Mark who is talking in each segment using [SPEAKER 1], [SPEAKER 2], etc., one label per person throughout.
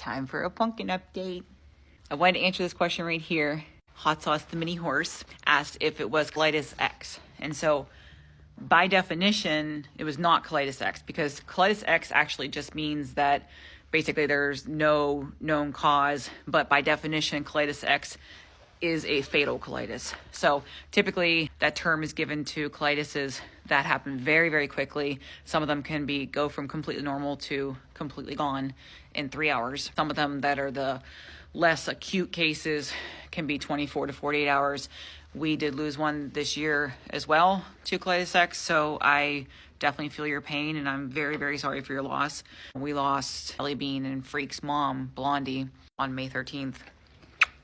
[SPEAKER 1] Time for a pumpkin update. I wanted to answer this question right here. Hot Sauce the Mini Horse asked if it was colitis X. And so by definition, it was not colitis X, because colitis X actually just means that basically there's no known cause, but by definition, colitis X is a fatal colitis. So typically that term is given to colitises that happen very, very quickly. Some of them can go from completely normal to completely gone in 3 hours. Some of them that are the less acute cases can be 24 to 48 hours. We did lose one this year as well to colitis X, so I definitely feel your pain, and I'm very, very sorry for your loss. We lost Ellie Bean and Freak's mom, Blondie, on May 13th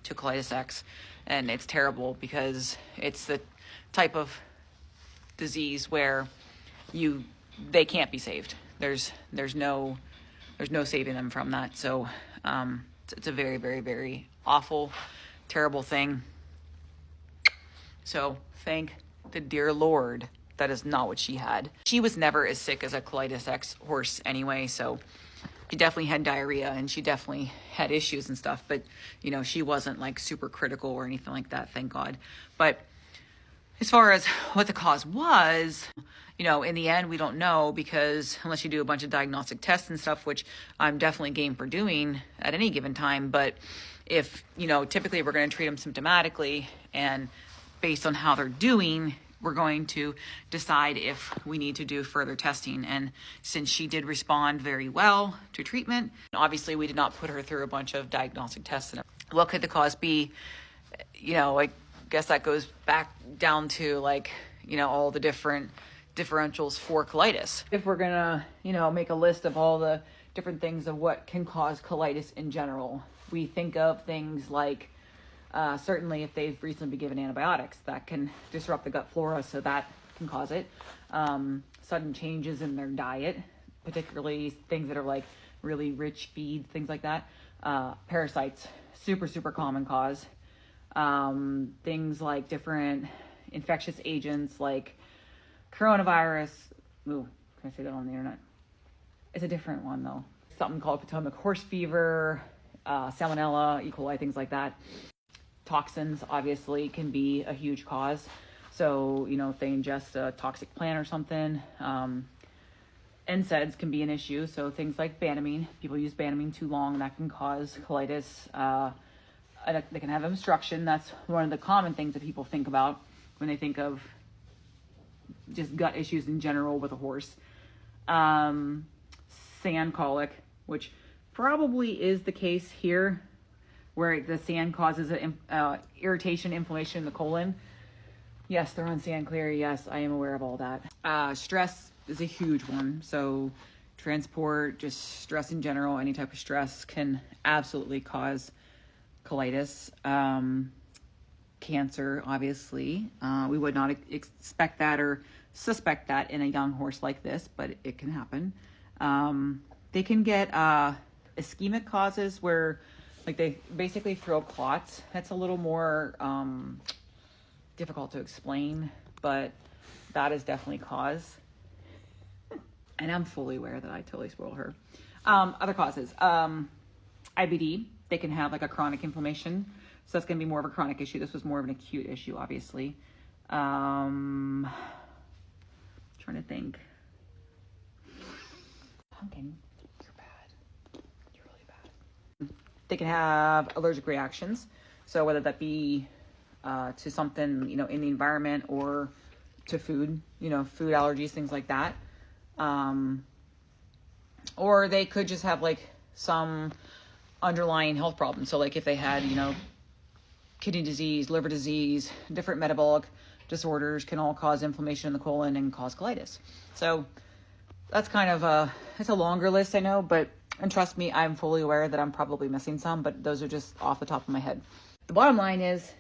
[SPEAKER 1] to colitis X, and it's terrible because it's the type of disease where they can't be saved. There's no saving them from that. So it's a very, very, very awful, terrible thing. So thank the dear Lord that is not what she had. She was never as sick as a colitis X horse anyway, so she definitely had diarrhea and she definitely had issues and stuff, but she wasn't like super critical or anything like that, thank God. But as far as what the cause was, in the end, we don't know, because unless you do a bunch of diagnostic tests and stuff, which I'm definitely game for doing at any given time. But if, typically we're going to treat them symptomatically, and based on how they're doing, we're going to decide if we need to do further testing. And since she did respond very well to treatment, obviously we did not put her through a bunch of diagnostic tests. What could the cause be? I guess that goes back down to all the different differentials for colitis. If we're gonna, make a list of all the different things of what can cause colitis in general, we think of things like certainly if they've recently been given antibiotics, that can disrupt the gut flora, so that can cause it. Sudden changes in their diet, particularly things that are like really rich feed, things like that. Parasites, super, super common cause. Things like different infectious agents like coronavirus. Ooh, can I say that on the internet? It's a different one though. Something called Potomac horse fever, salmonella, E. coli, things like that. Toxins obviously can be a huge cause. So, if they ingest a toxic plant or something, NSAIDs can be an issue. So things like Banamine, people use Banamine too long, that can cause colitis. They can have obstruction. That's one of the common things that people think about when they think of just gut issues in general with a horse. Sand colic, which probably is the case here, where the sand causes irritation, inflammation in the colon. Yes, they're on sand clear. Yes, I am aware of all that. Stress is a huge one. So transport, just stress in general, any type of stress can absolutely cause colitis. Cancer, obviously. We would not expect that or suspect that in a young horse like this, but it can happen. They can get ischemic causes where they basically throw clots. That's a little more difficult to explain, but that is definitely cause. And I'm fully aware that I totally spoiled her. Other causes, IBD. They can have a chronic inflammation. So that's going to be more of a chronic issue. This was more of an acute issue, obviously. Trying to think. Pumpkin, you're bad. You're really bad. They can have allergic reactions. So whether that be to something, in the environment or to food, food allergies, things like that. Or they could just have some underlying health problems. So if they had, kidney disease, liver disease, different metabolic disorders can all cause inflammation in the colon and cause colitis. So that's kind of it's a longer list, I know, and trust me, I'm fully aware that I'm probably missing some, but those are just off the top of my head. The bottom line is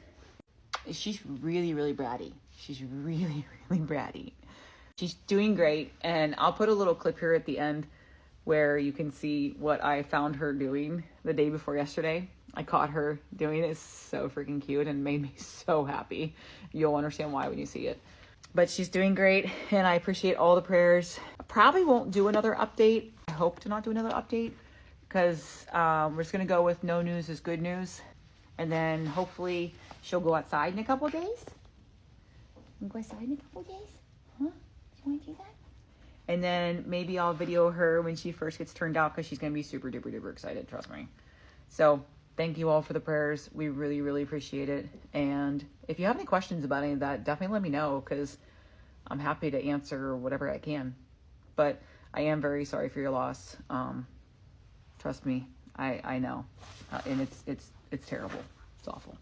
[SPEAKER 1] she's really, really bratty. She's really, really bratty. She's doing great. And I'll put a little clip here at the end where you can see what I found her doing the day before yesterday. I caught her doing it. It's so freaking cute and made me so happy. You'll understand why when you see it. But she's doing great, and I appreciate all the prayers. I probably won't do another update. I hope to not do another update because we're just going to go with no news is good news. And then hopefully she'll go outside in a couple of days. Go outside in a couple of days? Huh? You want to do that? And then maybe I'll video her when she first gets turned out, because she's going to be super duper duper excited, trust me. So thank you all for the prayers. We really, really appreciate it. And if you have any questions about any of that, definitely let me know, because I'm happy to answer whatever I can. But I am very sorry for your loss. Trust me, I know. And it's terrible. It's awful.